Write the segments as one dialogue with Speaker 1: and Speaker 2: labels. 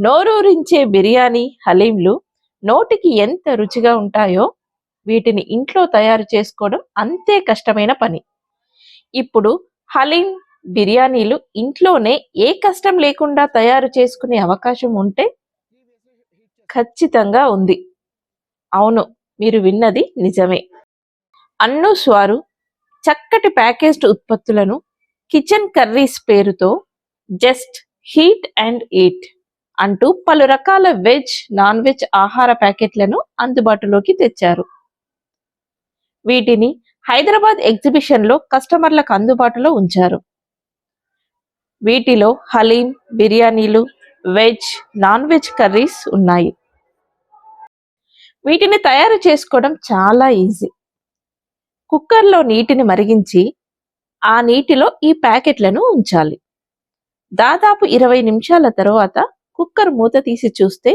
Speaker 1: నోరూరించే బిర్యానీ, హలీంలు నోటికి ఎంత రుచిగా ఉంటాయో వీటిని ఇంట్లో తయారు చేసుకోవడం అంతే కష్టమైన పని. ఇప్పుడు హలీం, బిర్యానీలు ఇంట్లోనే ఏ కష్టం లేకుండా తయారు చేసుకునే అవకాశం ఉంటే ఖచ్చితంగా ఉంది. అవును, మీరు విన్నది నిజమే. అన్నూస్ వారు చక్కటి ప్యాకేజ్డ్ ఉత్పత్తులను కిచెన్ కర్రీస్ పేరుతో జస్ట్ హీట్ అండ్ ఈట్ అంటూ పలు రకాల వెజ్, నాన్ వెజ్ ఆహార ప్యాకెట్లను అందుబాటులోకి తెచ్చారు. వీటిని హైదరాబాద్ ఎగ్జిబిషన్లో కస్టమర్లకు అందుబాటులో ఉంచారు. వీటిలో హలీం, బిర్యానీలు, వెజ్, నాన్ వెజ్ కర్రీస్ ఉన్నాయి. వీటిని తయారు చేసుకోవడం చాలా ఈజీ. కుక్కర్లో నీటిని మరిగించి ఆ నీటిలో ఈ ప్యాకెట్లను ఉంచాలి. దాదాపు 20 నిమిషాల తరువాత కుక్కర్ మూత తీసి చూస్తే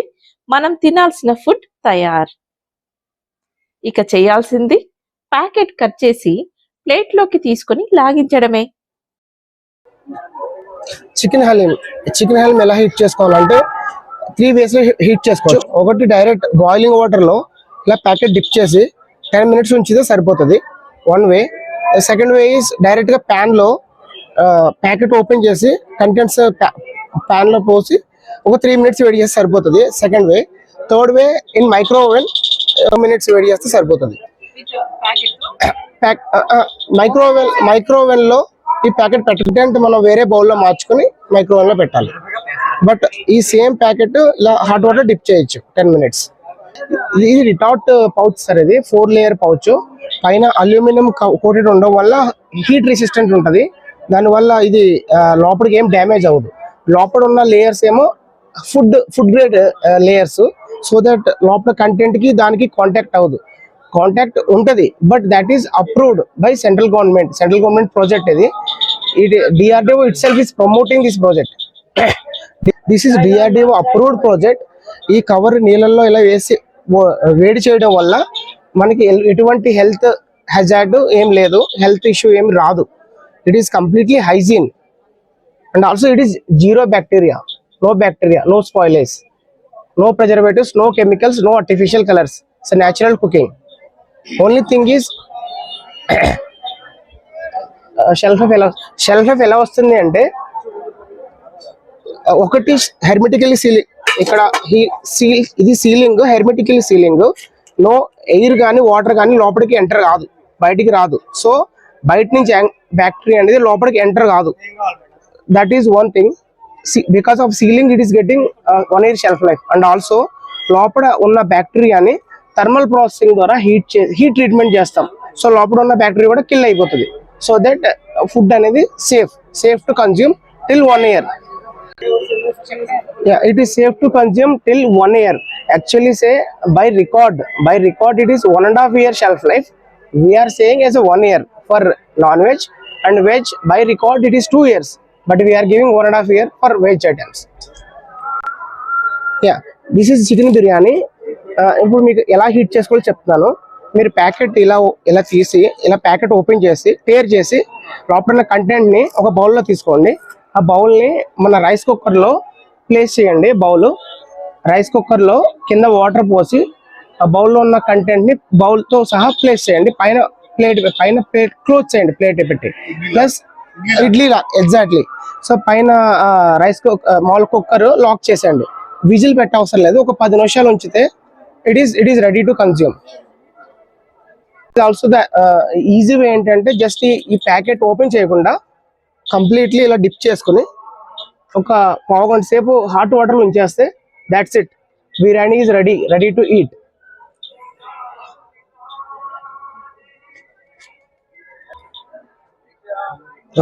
Speaker 1: మనం తినాల్సిన ఫుడ్ తయారు. ఇక చేయాల్సింది ప్యాకెట్ కట్ చేసి ప్లేట్లోకి తీసుకొని లాగించడమే.
Speaker 2: చికెన్ హలీం ఎలా హీట్ చేసుకోవాలంటే 3 వేస్ హీట్ చేసుకోవచ్చు. ఒకటి డైరెక్ట్ బాయిలింగ్ వాటర్ లో ఇలా ప్యాకెట్ డిప్ చేసి 10 మినిట్స్ ఉంచితే సరిపోతుంది, one way. Second way is direct గా ప్యాన్ లో ప్యాకెట్ ఓపెన్ చేసి కంటెంట్స్ ప్యాన్ లో పోసి ఒక 3 మినిట్స్ వేడి చేస్తే సరిపోతుంది, second way. Third way in microwave minutes వేడి చేస్తే సరిపోతుంది. మైక్రోవెన్ లో ఈ ప్యాకెట్ పెట్టాలంటే మనం వేరే బౌల్లో మార్చుకుని మైక్రోవెన్ లో పెట్టాలి. బట్ ఈ సేమ్ ప్యాకెట్ ఇలా హాట్ వాటర్ డిప్ చేయొచ్చు 10 మినిట్స్. ఇది రిటార్ట్ పౌచ్ సార్, ఇది 4 లేయర్ పౌచ్. పైన అల్యూమినియం కోటెడ్ ఉండడం వల్ల హీట్ రెసిస్టెంట్ ఉంటుంది. దానివల్ల ఇది లోపలికి ఏం డ్యామేజ్ అవ్వదు. లోపల ఉన్న లేయర్స్ ఏమో food grade layers, so that లోపల కంటెంట్ కి దానికి కాంటాక్ట్ అవ్వదు. కాంటాక్ట్ ఉంటుంది, but that is approved by central government project. ఇది DRDO itself is promoting this project. This is DRDO approved project. ఈ కవర్ నీళ్ళల్లో ఇలా వేసి వేడి చేయడం వల్ల మనకి ఎటువంటి హెల్త్ హజార్డ్ ఏం లేదు, హెల్త్ ఇష్యూ ఏం రాదు. It is completely hygiene and also it is zero bacteria, no spoilage, no preservatives, no chemicals, no artificial colors. It's a natural cooking. Only thing is shelf ఎలా వస్తుంది అంటే, ఒకటి hermetically sealing. ఇక్కడ ఇది sealing, hermetically sealing. No air కానీ water కానీ లోపలికి enter కాదు, బయటికి రాదు. సో బయట నుంచి బ్యాక్టీరియా అనేది లోపలికి ఎంటర్ కాదు. That is one thing. Because of ceiling it is getting 1 year shelf life. And also లోపల ఉన్న బ్యాక్టీరియాని థర్మల్ ప్రాసెసింగ్ ద్వారా హీట్ ట్రీట్మెంట్ చేస్తాం. సో లోపల ఉన్న బ్యాక్టీరియా కూడా కిల్ అయిపోతుంది. సో దట్ ఫుడ్ అనేది safe to consume till 1 year. Yeah, it is safe to consume till 1 year. Actually say by record it is 1.5 year shelf life. We are saying as a 1 year for non-veg, and veg by record it is 2 years, but we are giving 1.5 year for veg items. Yeah, this is chicken biryani. ఇప్పుడు మీకు ఎలా heat చేసుకోవాలో చెప్తాను. మీరు packet ఇలా తీసి ఇలా packet open చేసి టేర్ చేసి లోపల కంటెంట్ ని ఒక బౌల్లో తీసుకోండి. ఆ బౌల్ని మన రైస్ కుక్కర్లో ప్లేస్ చేయండి. రైస్ కుక్కర్లో కింద వాటర్ పోసి ఆ బౌల్లో ఉన్న కంటెంట్ని బౌల్తో సహా ప్లేస్ చేయండి. పైన ప్లేట్ క్లోజ్ చేయండి, ప్లేట్ పెట్టి. Plus idli exactly. సో పైన మామూలు కుక్కర్ లాక్ చేసేయండి. విజిల్ పెట్ట అవసరం లేదు, ఒక 10 నిమిషాలు ఉంచితే it is ready to consume. Also the easy way ఏంటంటే జస్ట్ ఈ ప్యాకెట్ ఓపెన్ చేయకుండా కంప్లీట్లీ ఇలా డిప్ చేసుకుని ఒక పావు గంట సేపు హాట్ వాటర్ ఉంచేస్తే that's it, biryani is ready to eat.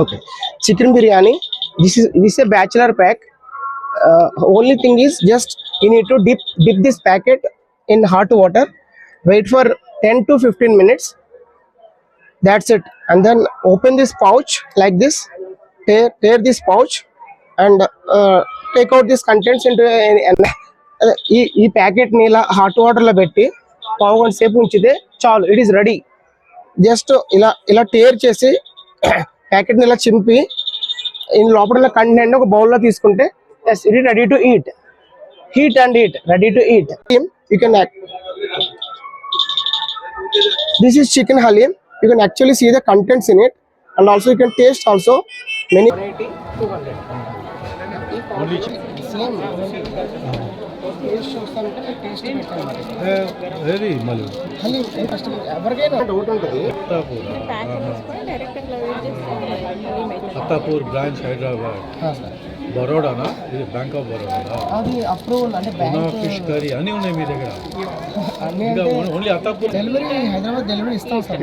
Speaker 2: Okay, chicken biryani, this is a bachelor pack. Only thing is just you need to dip this packet in hot water, wait for 10 to 15 minutes. That's it. And then open this pouch like this, tear this pouch and take out these contents into ఈ packet ని ఇలా hot water లో పెట్టి పావు గంట సేపు ఉంచితే చాలు, ఇట్ ఈస్ రెడీ. జస్ట్ ఇలా టేర్ చేసి ప్యాకెట్ ని ఇలా చింపి లోపల కంటెంట్ ఒక బౌల్లో తీసుకుంటే it is ready to eat. heat and eat, ready to eat. You can this is chicken halim. You can actually see the contents in it, and also you can taste also many. 180, 200.
Speaker 3: Only
Speaker 2: Same. Taste చూస్తానంటే taste పెట్టాలి.
Speaker 3: very malu.
Speaker 2: Haleem first ఎవరికైనా doubt ఉంటుంది.
Speaker 3: Attapur branch Hyderabad, Baroda నా, ఇది bank of Baroda,
Speaker 2: అది approval అంటే bank
Speaker 3: fish curry అన్నీ ఉన్నాయి మీ దగ్గర.
Speaker 2: అన్నీ
Speaker 3: ఇంకా only Attapur
Speaker 2: delivery Hyderabad delivery ఇస్తాం సార్.